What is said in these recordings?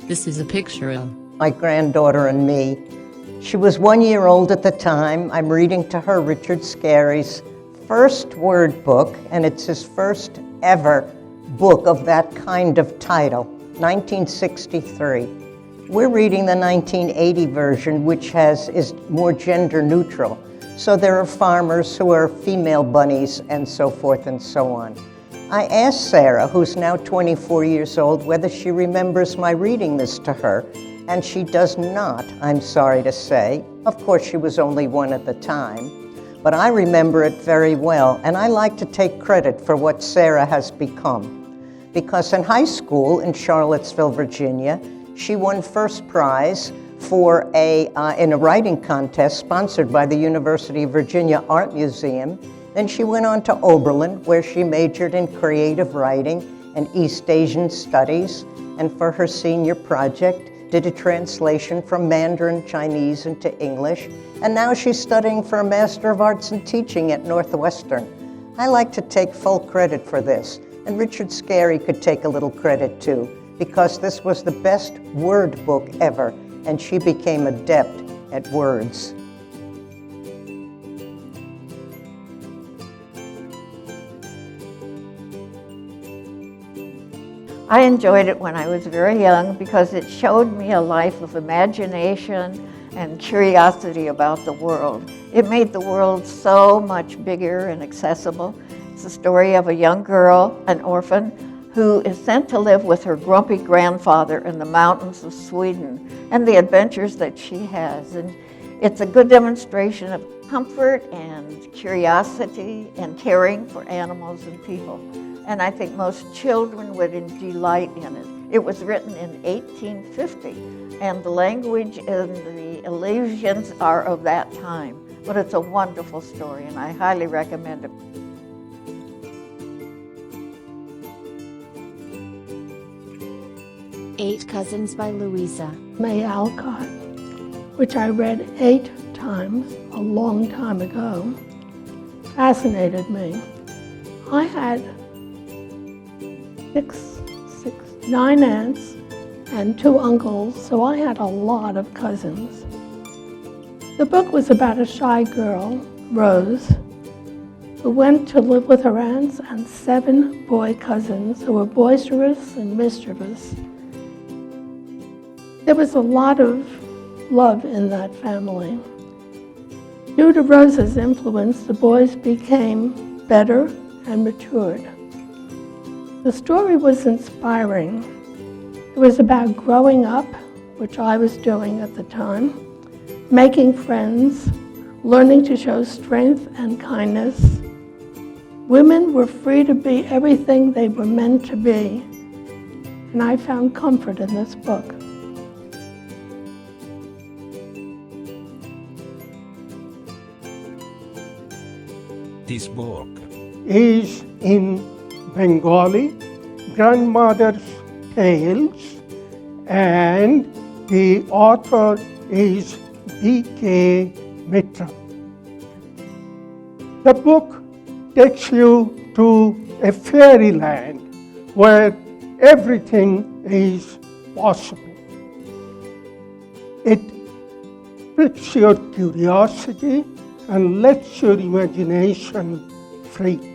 This is a picture of my granddaughter and me. She was 1 year old at the time. I'm reading to her Richard Scarry's first word book, and it's his first ever book of that kind of title, 1963. We're reading the 1980 version, which is more gender neutral. So there are farmers who are female bunnies and so forth and so on. I asked Sarah, who's now 24 years old, whether she remembers my reading this to her, and she does not, I'm sorry to say. Of course, she was only one at the time, but I remember it very well, and I like to take credit for what Sarah has become. Because in high school in Charlottesville, Virginia, she won first prize for in a writing contest sponsored by the University of Virginia Art Museum. Then she went on to Oberlin, where she majored in creative writing and East Asian studies, and for her senior project, did a translation from Mandarin Chinese into English, and now she's studying for a Master of Arts in Teaching at Northwestern. I like to take full credit for this, and Richard Scarry could take a little credit too, because this was the best word book ever, and she became adept at words. I enjoyed it when I was very young because it showed me a life of imagination and curiosity about the world. It made the world so much bigger and accessible. It's the story of a young girl, an orphan, who is sent to live with her grumpy grandfather in the mountains of Sweden, and the adventures that she has. And it's a good demonstration of comfort and curiosity and caring for animals and people. And I think most children would delight in it. It was written in 1850, and the language and the allusions are of that time. But it's a wonderful story, and I highly recommend it. Eight Cousins by Louisa. May Alcott, which I read 8 times a long time ago, fascinated me. I had 9 aunts and 2 uncles, so I had a lot of cousins. The book was about a shy girl, Rose, who went to live with her aunts and 7 boy cousins who were boisterous and mischievous. There was a lot of love in that family. Due to Rose's influence, the boys became better and matured. The story was inspiring. It was about growing up, which I was doing at the time, making friends, learning to show strength and kindness. Women were free to be everything they were meant to be, and I found comfort in this book. This book is in Bengali, Grandmother's Tales, and the author is B.K. Mitra. The book takes you to a fairyland where everything is possible. It pricks your curiosity and lets your imagination free.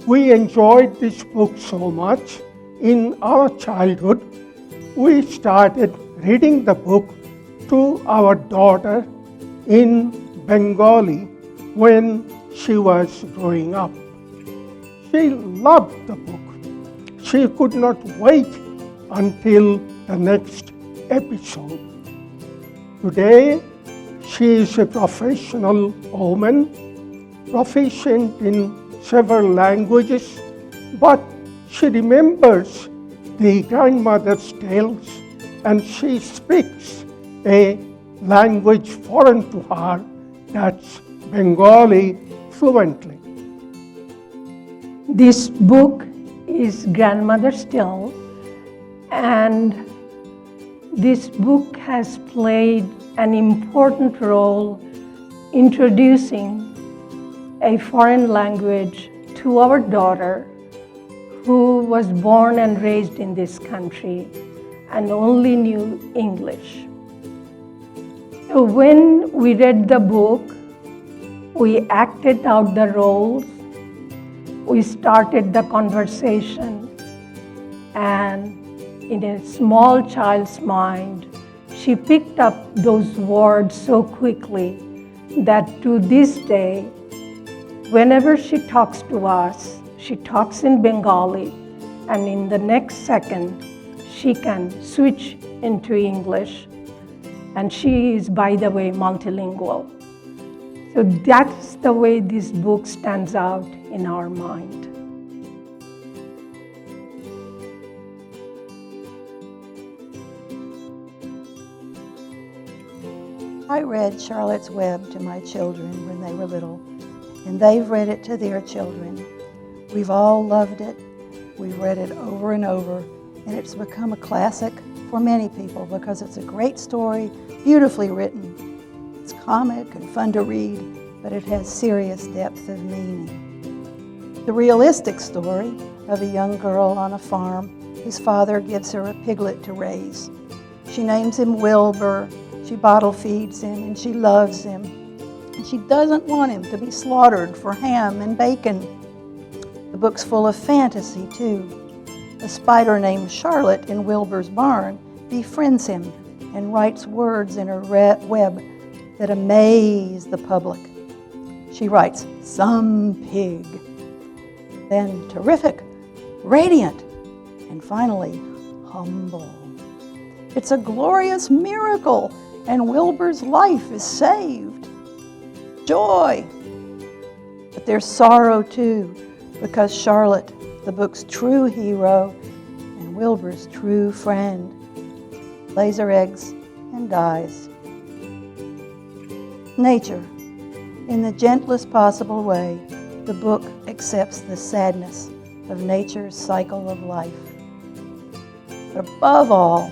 We enjoyed this book so much. In our childhood, we started reading the book to our daughter in Bengali when she was growing up. She loved the book. She could not wait until the next episode. Today, she is a professional woman, proficient in several languages, but she remembers the grandmother's tales and she speaks a language foreign to her, that's Bengali, fluently. This book is Grandmother's Tale, and this book has played an important role introducing a foreign language to our daughter, who was born and raised in this country. and only knew English. So when we read the book, we acted out the roles, we started the conversation, and in a small child's mind, she picked up those words so quickly that to this day, whenever she talks to us, she talks in Bengali, and in the next second, she can switch into English. And she is, by the way, multilingual. So that's the way this book stands out in our mind. I read Charlotte's Web to my children when they were little, and they've read it to their children. We've all loved it. We've read it over and over, and it's become a classic for many people because it's a great story, beautifully written. It's comic and fun to read, but it has serious depth of meaning. The realistic story of a young girl on a farm whose father gives her a piglet to raise. She names him Wilbur. She bottle feeds him, and she loves him. And she doesn't want him to be slaughtered for ham and bacon. The book's full of fantasy, too. A spider named Charlotte in Wilbur's barn befriends him and writes words in her web that amaze the public. She writes, "Some pig," then terrific, radiant, and finally, humble. It's a glorious miracle, and Wilbur's life is saved. Joy. But there's sorrow too, because Charlotte, the book's true hero, and Wilbur's true friend, lays her eggs and dies. Nature. In the gentlest possible way, the book accepts the sadness of nature's cycle of life. But above all,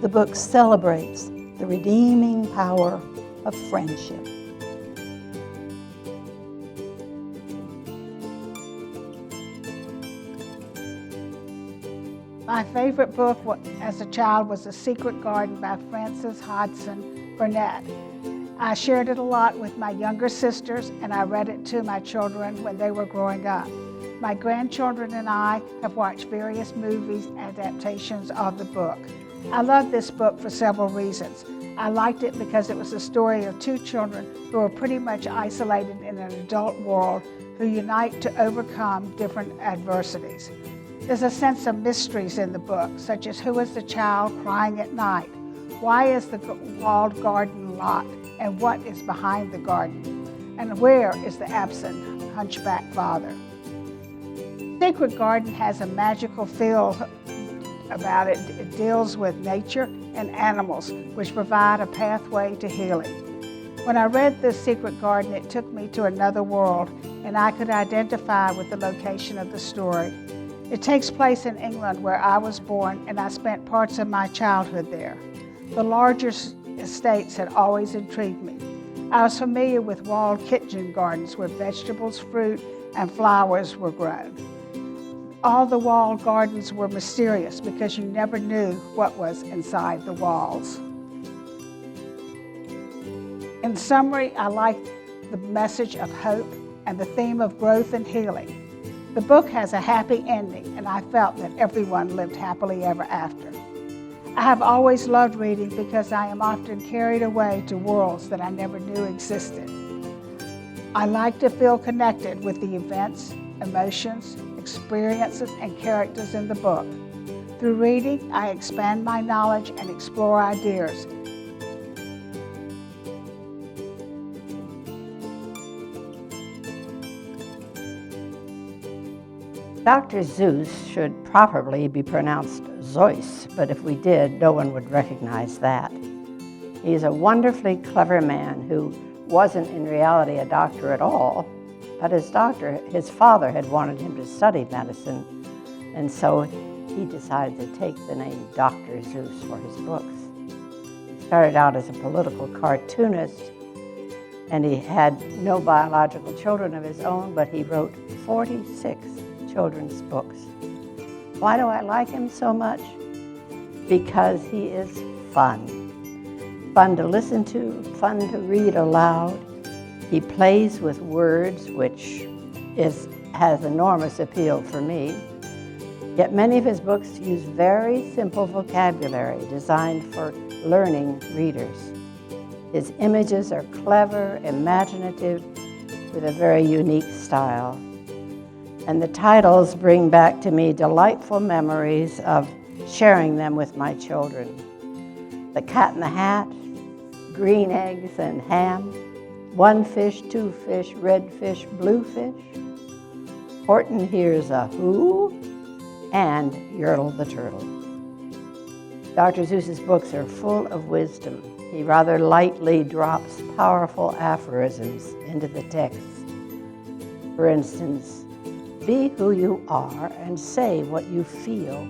the book celebrates the redeeming power of friendship. My favorite book as a child was The Secret Garden by Frances Hodgson Burnett. I shared it a lot with my younger sisters, and I read it to my children when they were growing up. My grandchildren and I have watched various movies adaptations of the book. I love this book for several reasons. I liked it because it was the story of two children who are pretty much isolated in an adult world who unite to overcome different adversities. There's a sense of mysteries in the book, such as who is the child crying at night? Why is the walled garden locked? And what is behind the garden? And where is the absent hunchback father? Secret Garden has a magical feel about it. It deals with nature and animals, which provide a pathway to healing. When I read The Secret Garden, it took me to another world, and I could identify with the location of the story. It takes place in England, where I was born, and I spent parts of my childhood there. The larger estates had always intrigued me. I was familiar with walled kitchen gardens where vegetables, fruit, and flowers were grown. All the walled gardens were mysterious because you never knew what was inside the walls. In summary, I liked the message of hope and the theme of growth and healing. The book has a happy ending, and I felt that everyone lived happily ever after. I have always loved reading because I am often carried away to worlds that I never knew existed. I like to feel connected with the events, emotions, experiences, and characters in the book. Through reading, I expand my knowledge and explore ideas. Dr. Seuss should probably be pronounced Seuss, but if we did, no one would recognize that. He's a wonderfully clever man who wasn't in reality a doctor at all, but his father had wanted him to study medicine, and so he decided to take the name Dr. Seuss for his books. He started out as a political cartoonist, and he had no biological children of his own, but he wrote 46 children's books. Why do I like him so much? because he is fun. Fun to listen to, fun to read aloud. He plays with words, which has enormous appeal for me. Yet many of his books use very simple vocabulary designed for learning readers. His images are clever, imaginative, with a very unique style. And the titles bring back to me delightful memories of sharing them with my children. The Cat in the Hat, Green Eggs and Ham, One Fish, Two Fish, Red Fish, Blue Fish, Horton Hears a Who, and Yertle the Turtle. Dr. Seuss's books are full of wisdom. He rather lightly drops powerful aphorisms into the text. For instance, be who you are and say what you feel,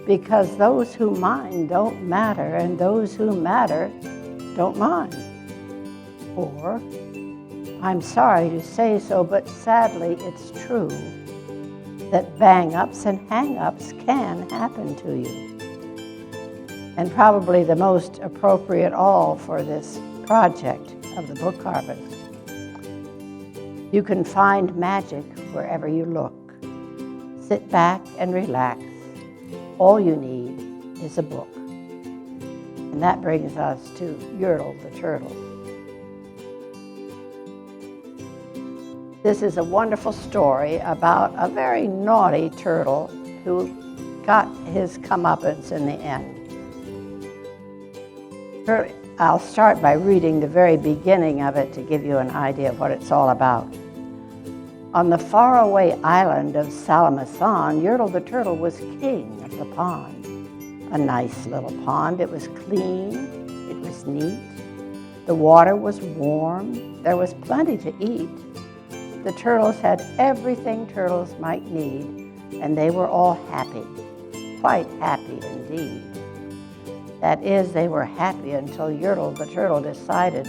because those who mind don't matter and those who matter don't mind. Or, I'm sorry to say so, but sadly it's true that bang-ups and hang-ups can happen to you. And probably the most appropriate all for this project of the book harvest. You can find magic wherever you look. Sit back and relax. All you need is a book. And that brings us to Yertle the Turtle. This is a wonderful story about a very naughty turtle who got his comeuppance in the end. I'll start by reading the very beginning of it to give you an idea of what it's all about. On the faraway island of Salamasan, Yertle the Turtle was king of the pond. A nice little pond. It was clean. It was neat. The water was warm. There was plenty to eat. The turtles had everything turtles might need, and they were all happy, quite happy indeed. That is, they were happy until Yertle the Turtle decided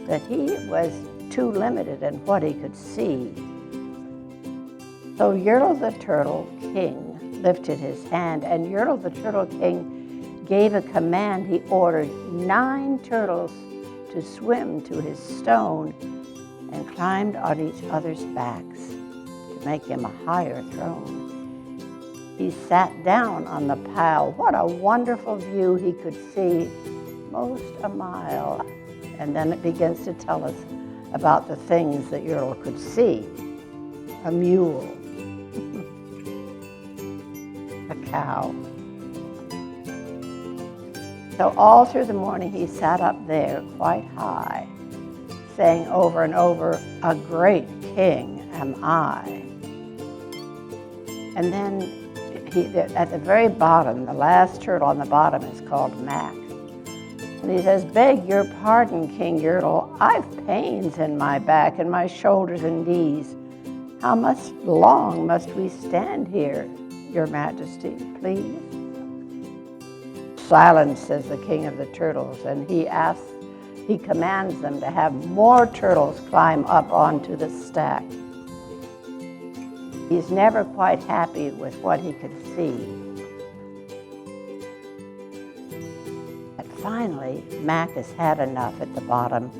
that he was too limited in what he could see. So Yertle the Turtle King lifted his hand, and Yertle the Turtle King gave a command. He ordered 9 turtles to swim to his stone and climbed on each other's backs to make him a higher throne. He sat down on the pile. What a wonderful view he could see, most a mile. And then it begins to tell us about the things that Yertle could see. A mule, a cow. So all through the morning he sat up there quite high, saying over and over, a great king am I. And then at the very bottom, the last turtle on the bottom is called Mac. And he says, beg your pardon, King Yertle, I've pains in my back and my shoulders and knees. How long must we stand here, your majesty, please? Silence, says the king of the turtles, and he commands them to have more turtles climb up onto the stack. He's never quite happy with what he could see. But finally, Mac has had enough at the bottom,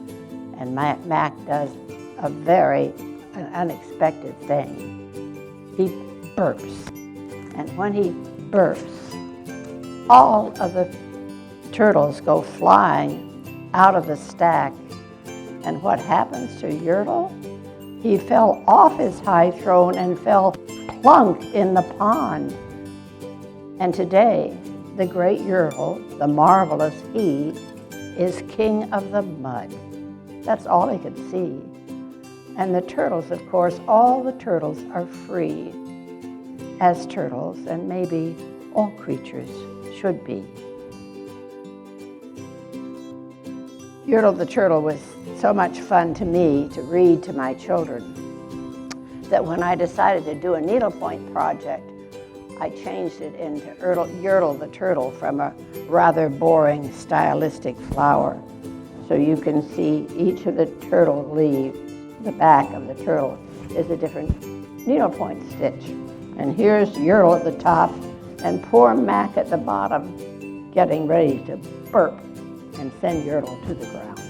and Mac does a very unexpected thing. He burps, and when he burps, all of the turtles go flying out of the stack. And what happens to Yertle? He fell off his high throne and fell plunk in the pond. And today, the great Yertle, the marvelous he, is king of the mud. That's all he could see. And the turtles, of course, all the turtles are free as turtles, and maybe all creatures should be. Yertle the Turtle was so much fun to me to read to my children that when I decided to do a needlepoint project, I changed it into Yertle the Turtle from a rather boring stylistic flower. So you can see each of the turtle leaves, the back of the turtle is a different needlepoint stitch. And here's Yertle at the top and poor Mac at the bottom. getting ready to burp and send YERTLE to the ground.